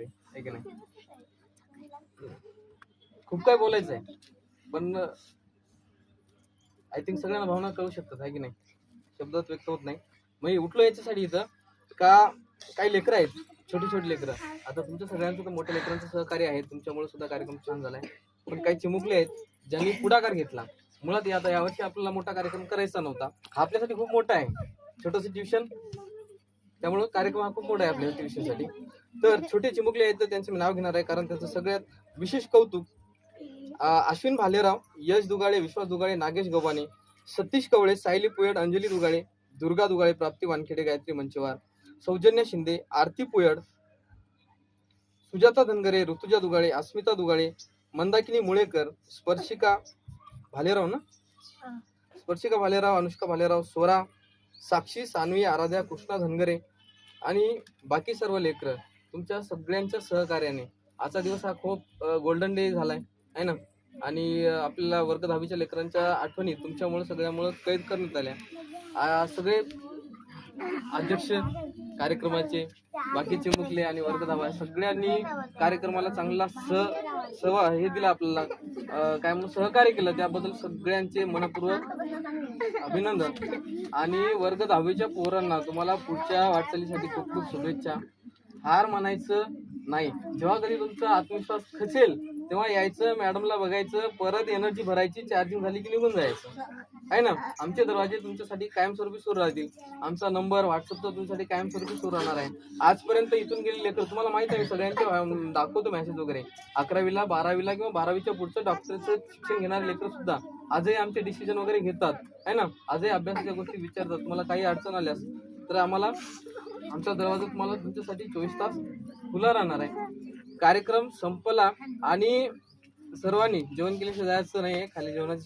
आहे की नाही. खूप काय बोलायचं आहे, पण आय थिंक सगळ्यांना भावना कळू शकतात आहे की नाही, शब्दात व्यक्त होत नाही. मग उठलो याच्यासाठी इथं का काही लेकरं आहेत, छोटी छोटी लेकरं. आता तुमच्या सगळ्यांचं तर मोठ्या लेकरांचं सहकार्य आहे, तुमच्यामुळे सुद्धा कार्यक्रम छान झालाय. पण काही चिमुकले आहेत ज्यांनी पुढाकार घेतला. मुळात आता यावर्षी आपल्याला मोठा कार्यक्रम करायचा नव्हता, हा आपल्यासाठी खूप मोठा आहे, छोटंसं ट्युशन, त्यामुळे कार्यक्रम हा खूप मोठा आहे आपल्या ट्युशनसाठी. तर छोटे चिमुकले आहेत तर त्यांचं मी नाव घेणार आहे, कारण त्यांचं सगळ्यात विशेष कौतुक अश्विन भालेराव, यश दुगाळे, विश्वास दुगाळे, नागेश गव्हाणे, सतीश कवळे, सायली पुयड, अंजली दुगाळे, दुर्गा दुगाळे, प्राप्ती वानखेडे, गायत्री मंचेवार, सौजन्य शिंदे, आरती पुयड, सुजाता धनगरे, ऋतुजा दुगाळे, अस्मिता दुगाळे, मंदाकिनी मुळेकर, स्पर्शिका भालेराव ना, स्पर्शिका भालेराव, अनुष्का भालेराव, स्वरा, साक्षी, सानवी, आराध्या, कृष्णा धनगरे आणि बाकी सर्व लेकरं, तुमच्या सगळ्यांच्या सहकार्याने आजचा दिवस हा खूप गोल्डन डे झालाय आहे ना. आणि आपल्याला वर्ग 10वीच्या लेकरांच्या आठवणी तुमच्यामुळे सगळ्यामुळे कैद करण्यात आल्या. सगळे अध्यक्ष कार्यक्रमाचे, बाकीचे मुकले आणि वर्ग 10 सगळ्यांनी कार्यक्रमाला चांगला हे दिला आपल्याला, काय म्हणून सहकार्य केलं, त्याबद्दल सगळ्यांचे मनपूर्वक अभिनंदन. आणि वर्ग 10वीच्या पोरांना तुम्हाला पुढच्या वाटचालीसाठी खूप खूप शुभेच्छा. हार मानायचं नाही, जेव्हा कधी तुमचा आत्मविश्वास खचेल तेव्हा यायचं, मॅडमला बघायचं, परत एनर्जी भरायची, चार्जिंग झाली की निघून जायचं आहे ना. आमचे दरवाजे तुमच्यासाठी कायमस्वरूपी सुरू राहतील, आमचा नंबर व्हॉट्सअपचा तुमच्यासाठी कायमस्वरूपी सुरू राहणार आहे. आजपर्यंत इथून गेलेले लेकर तुम्हाला माहिती आहे, सगळ्यांचे दाखवतो मेसेज वगैरे, 11वीला 12वीला किंवा 12वीच्या पुढचं डॉक्टरचं शिक्षण घेणारे लेकर सुद्धा आजही आमचे डिसिजन वगैरे घेतात आहे ना, आजही अभ्यासाच्या गोष्टी विचारतात. तुम्हाला काही अडचण आल्यास तर आम्हाला, आमचा दरवाजा तुम्हाला तुमच्यासाठी 24 तास खुला राहणार आहे. कार्यक्रम संपला आणि सर्वांनी जेवण केल्याशिवाय जायचं नाही, खाली जेवणाची